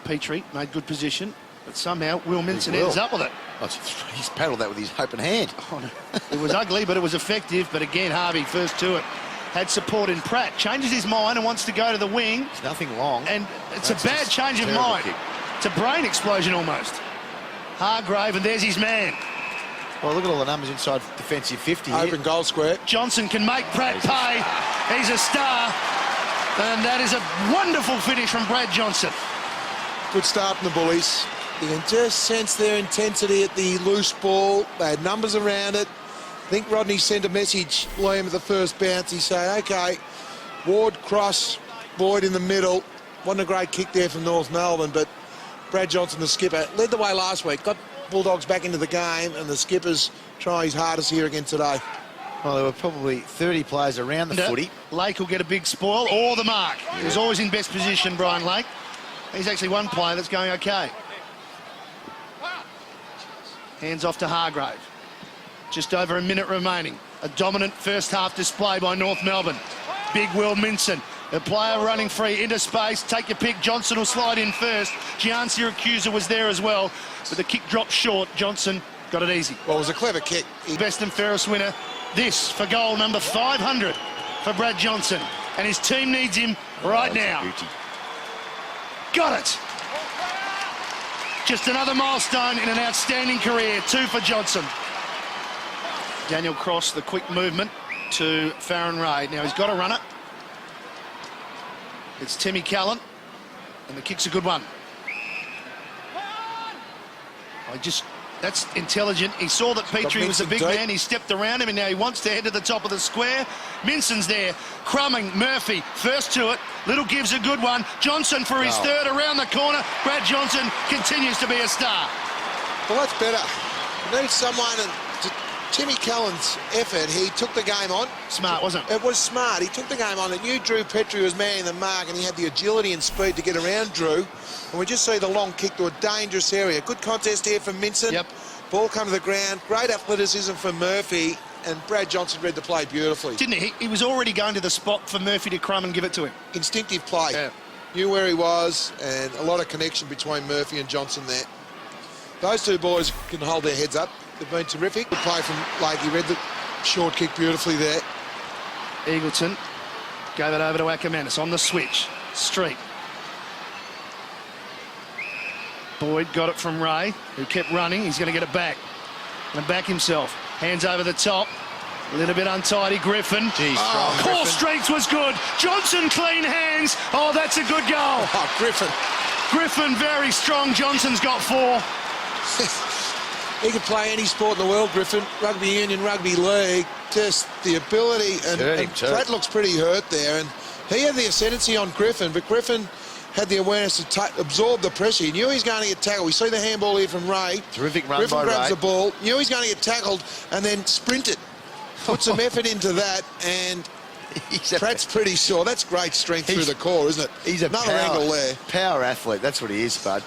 Petrie made good position, but somehow Will Minson ends up with it. Oh, he's paddled that with his open hand. Oh, no. It was ugly, but it was effective. But again, Harvey, first to it, had support in Pratt. Changes his mind and wants to go to the wing. It's nothing long. And it's a bad change of mind. Kick. It's a brain explosion almost. Hargrave, and there's his man. Well, look at all the numbers inside defensive 50 here. Open goal square. Johnson can make Pratt pay. He's a star. And that is a wonderful finish from Brad Johnson. Good start from the Bullies. You can just sense their intensity at the loose ball. They had numbers around it. I think Rodney sent a message, Liam, at the first bounce. He said, OK, Ward, cross, Boyd in the middle. Wasn't a great kick there from North Melbourne, but Brad Johnson, the skipper, led the way last week, got Bulldogs back into the game, and the skipper's trying his hardest here again today. Well, there were probably 30 players around the footy. Lake will get a big spoil or the mark. He was always in best position, Brian Lake. He's actually one player that's going OK. Hands off to Hargrave. Just over a minute remaining. A dominant first half display by North Melbourne. Big Will Minson. A player running free into space. Take your pick. Johnson will slide in first. Gian Siracusa was there as well, but the kick dropped short. Johnson got it easy. Well, it was a clever kick. Best and fairest winner. This for goal number 500 for Brad Johnson. And his team needs him right now. Beauty. Got it. Just another milestone in an outstanding career. 2 for Johnson. Daniel Cross, the quick movement to Farron Ray. Now he's got a runner. It's Timmy Callan, and the kick's a good one. That's intelligent. He saw that Petrie was a big man. He stepped around him, and now he wants to head to the top of the square. Minson's there. Crumming, Murphy, first to it. Little gives a good one. Johnson for his third around the corner. Brad Johnson continues to be a star. Well, that's better. You need someone, and Timmy Callan's effort, he took the game on. Smart, wasn't it? It was smart. He took the game on. It knew Drew Petrie was manning the mark, and he had the agility and speed to get around Drew. And we just see the long kick to a dangerous area. Good contest here from Minson. Yep. Ball come to the ground. Great athleticism from Murphy, and Brad Johnson read the play beautifully. Didn't he? He was already going to the spot for Murphy to crumb and give it to him. Instinctive play. Yeah. Knew where he was, and a lot of connection between Murphy and Johnson there. Those two boys can hold their heads up. They've been terrific. Good play from Lake. He read the short kick beautifully there. Eagleton gave it over to Ackermanis on the switch. Street. Boyd got it from Ray, who kept running. He's going to get it back. And back himself. Hands over the top. A little bit untidy. Griffin. Jeez, core strength was good. Johnson, clean hands. Oh, that's a good goal. Oh, Griffin. Griffin, very strong. Johnson's got 4. He can play any sport in the world, Griffin. Rugby union, rugby league. Just the ability. And Pratt looks pretty hurt there. And he had the ascendancy on Griffin, but Griffin had the awareness to absorb the pressure. He knew he was going to get tackled. We see the handball here from Ray. Terrific run Griffin by grabs Ray. the ball, knew he's going to get tackled, and then sprinted. Put some effort into that, and Pratt's pretty sure. That's great strength through the core, isn't it? He's another angle there. Power athlete, that's what he is, bud.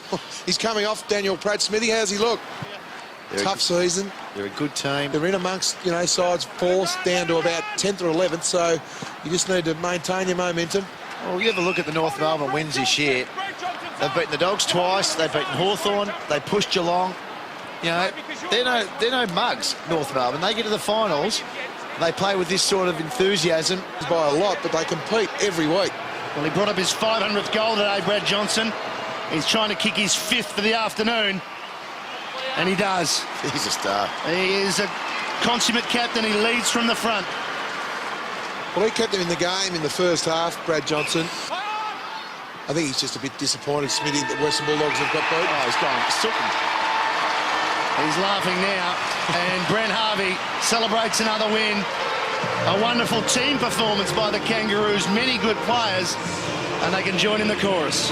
He's coming off Daniel Pratt. Smithy, how's he look? Tough season. They're a good team. They're in amongst, sides 4th down to about 10th or 11th, so you just need to maintain your momentum. Well, you have a look at the North Melbourne wins this year. They've beaten the Dogs twice. They've beaten Hawthorn. They pushed Geelong. They're no mugs, North Melbourne. They get to the finals. They play with this sort of enthusiasm. By a lot, but they compete every week. Well, he brought up his 500th goal today, Brad Johnson. He's trying to kick his 5th for the afternoon. And he does. He's a star. He is a consummate captain. He leads from the front. Well, he kept him in the game in the first half, Brad Johnson. I think he's just a bit disappointed, Smithy, that Western Bulldogs have got beat. Oh, he's gone. He's laughing now. And Brent Harvey celebrates another win. A wonderful team performance by the Kangaroos. Many good players. And they can join in the chorus.